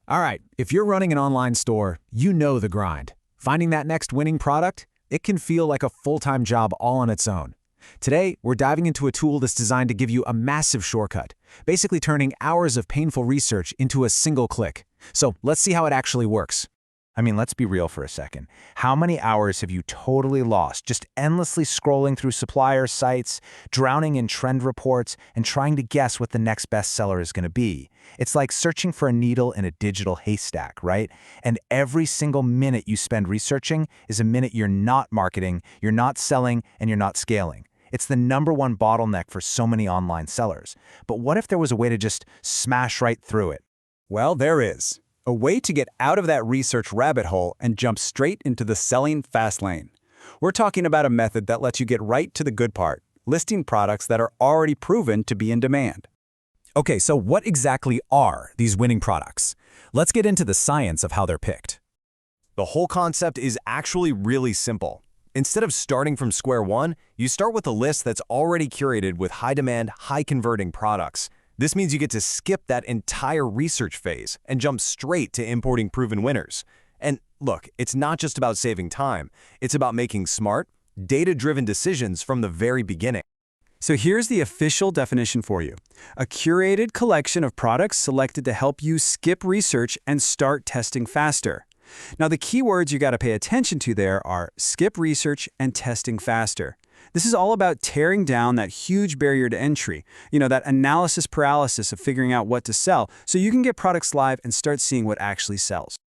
All right, if you're running an online store, you know the grind. Finding that next winning product, it can feel like a full-time job all on its own. Today, we're diving into a tool that's designed to give you a massive shortcut, basically turning hours of painful research into a single click. So let's see how it actually works. I mean, let's be real for a second. How many hours have you totally lost just endlessly scrolling through supplier sites, drowning in trend reports, and trying to guess what the next bestseller is going to be? It's like searching for a needle in a digital haystack, right? And every single minute you spend researching is a minute you're not marketing, you're not selling, and you're not scaling. It's the #1 bottleneck for so many online sellers. But what if there was a way to just smash right through it? Well, there is. A way to get out of that research rabbit hole and jump straight into the selling fast lane. We're talking about a method that lets you get right to the good part, listing products that are already proven to be in demand. Okay, so what exactly are these winning products? Let's get into the science of how they're picked. The whole concept is actually really simple. Instead of starting from square one, you start with a list that's already curated with high-demand, high-converting products. This means you get to skip that entire research phase and jump straight to importing proven winners. And look, it's not just about saving time. It's about making smart, data-driven decisions from the very beginning. So here's the official definition for you. A curated collection of products selected to help you skip research and start testing faster. Now, the keywords you got to pay attention to there are skip research and testing faster. This is all about tearing down that huge barrier to entry, that analysis paralysis of figuring out what to sell, so you can get products live and start seeing what actually sells.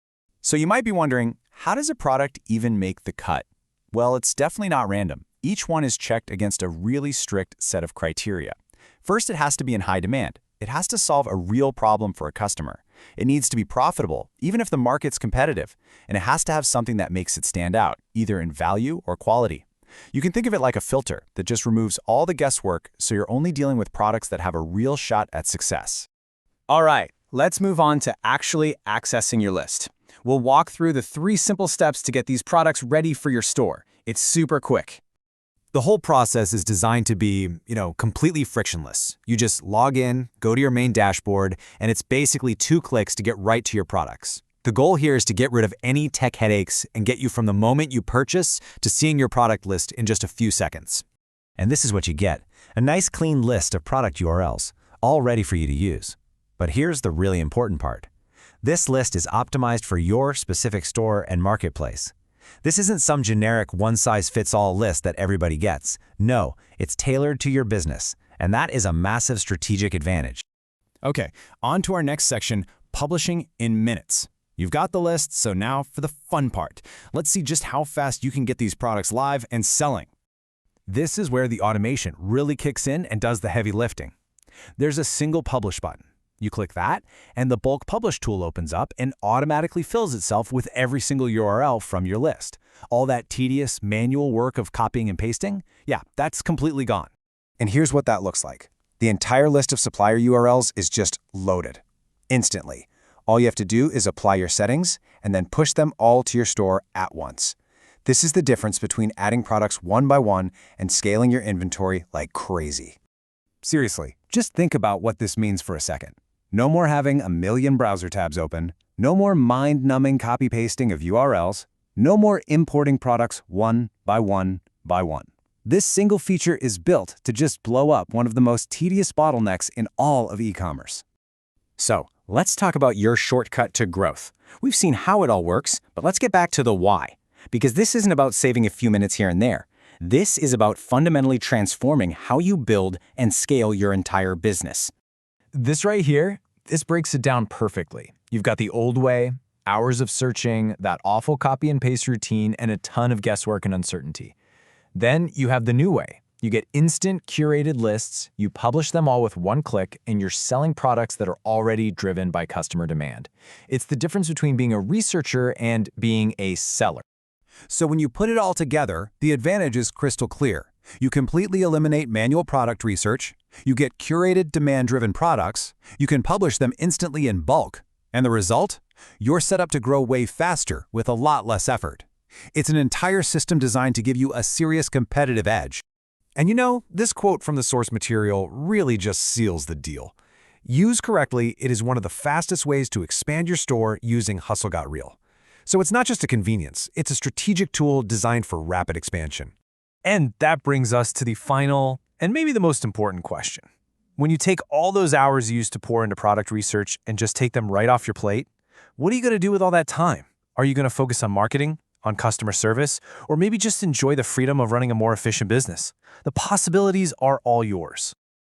So you might be wondering, how does a product even make the cut? Well, it's definitely not random. Each one is checked against a really strict set of criteria. First, it has to be in high demand. It has to solve a real problem for a customer. It needs to be profitable, even if the market's competitive. And it has to have something that makes it stand out, either in value or quality. You can think of it like a filter that just removes all the guesswork, so you're only dealing with products that have a real shot at success. All right, let's move on to actually accessing your list. We'll walk through the 3 simple steps to get these products ready for your store. It's super quick. The whole process is designed to be, completely frictionless. You just log in, go to your main dashboard, and it's basically 2 clicks to get right to your products. The goal here is to get rid of any tech headaches and get you from the moment you purchase to seeing your product list in just a few seconds. And this is what you get, a nice clean list of product URLs, all ready for you to use. But here's the really important part. This list is optimized for your specific store and marketplace. This isn't some generic one-size-fits-all list that everybody gets. No, it's tailored to your business, and that is a massive strategic advantage. Okay, on to our next section, publishing in minutes. You've got the list, so now for the fun part. Let's see just how fast you can get these products live and selling. This is where the automation really kicks in and does the heavy lifting. There's a single publish button. You click that, and the bulk publish tool opens up and automatically fills itself with every single URL from your list. All that tedious manual work of copying and pasting, that's completely gone. And here's what that looks like. The entire list of supplier URLs is just loaded instantly. All you have to do is apply your settings and then push them all to your store at once. This is the difference between adding products one by one and scaling your inventory like crazy. Seriously, just think about what this means for a second. No more having a million browser tabs open, no more mind-numbing copy-pasting of URLs, no more importing products one by one by one. This single feature is built to just blow up one of the most tedious bottlenecks in all of e-commerce. So, let's talk about your shortcut to growth. We've seen how it all works, but let's get back to the why. Because this isn't about saving a few minutes here and there. This is about fundamentally transforming how you build and scale your entire business. This right here, this breaks it down perfectly. You've got the old way, hours of searching, that awful copy and paste routine, and a ton of guesswork and uncertainty. Then you have the new way. You get instant curated lists, you publish them all with one click, and you're selling products that are already driven by customer demand. It's the difference between being a researcher and being a seller. So when you put it all together, the advantage is crystal clear. You completely eliminate manual product research, you get curated demand-driven products, you can publish them instantly in bulk, and the result? You're set up to grow way faster with a lot less effort. It's an entire system designed to give you a serious competitive edge. And this quote from the source material really just seals the deal. Used correctly, it is one of the fastest ways to expand your store using Hustle Got Real. So it's not just a convenience, it's a strategic tool designed for rapid expansion. And that brings us to the final and maybe the most important question. When you take all those hours you used to pour into product research and just take them right off your plate, what are you going to do with all that time? Are you going to focus on marketing, on customer service, or maybe just enjoy the freedom of running a more efficient business? The possibilities are all yours.